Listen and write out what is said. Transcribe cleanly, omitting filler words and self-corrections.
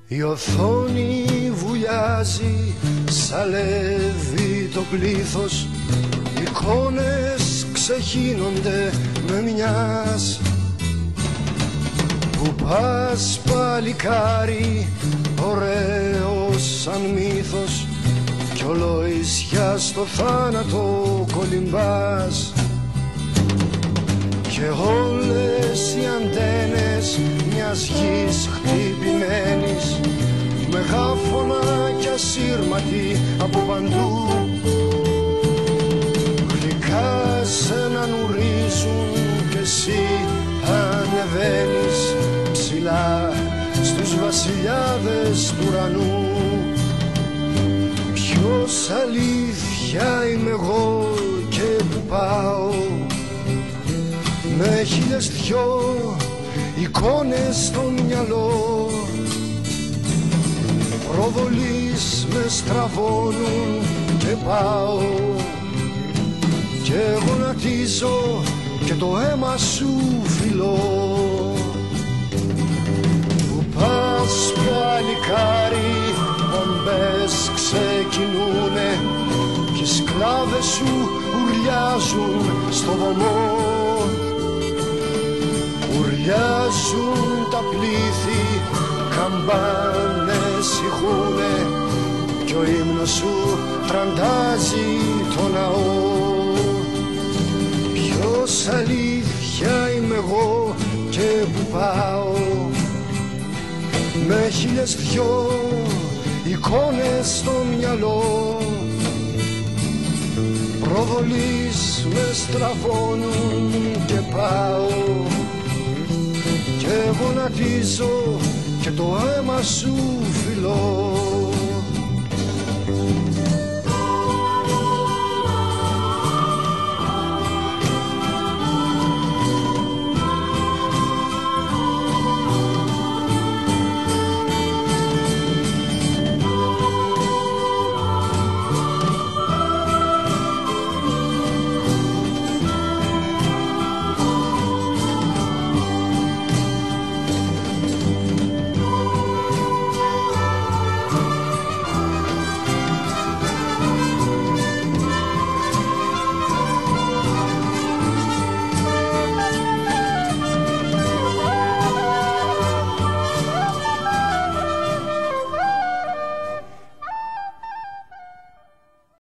Η οθόνη βουλιάζει, σαλεύει το πλήθος, εικόνες ξεχύνονται με μιας. Που πας παλικάρι, ωραίος σαν μύθος, κι ολοϊσιά στο θάνατο κολυμπάς. Και όλες οι αντένες μιας γης χτυπημένης, μεγάφωνα κι ασύρματοι από παντού, γλυκά σε να νουρίζουν κι εσύ ανεβαίνεις ψηλά στους βασιλιάδες του ουρανού. Ποιος αλήθεια είμαι εγώ και που πάω, με χίλιες δυο εικόνες στο μυαλό, προβολείς με στραβώνουν και πάω και γονατίζω και το αίμα σου φιλώ. Που πας παλικάρι, πομπές ξεκινούνε κι οι σκλάβες σου ουρλιάζουν στο βωμό. Ουρλιάζουν τα πλήθη, καμπάνες ηχούνε κι ο ύμνος σου τραντάζει το ναό. Ποιος αλήθεια είμαι εγώ και που πάω, με χίλιες δυο εικόνες στο μυαλό, προβολείς με στραβώνουν και πάω και γονατίζω και το αίμα σου φιλώ.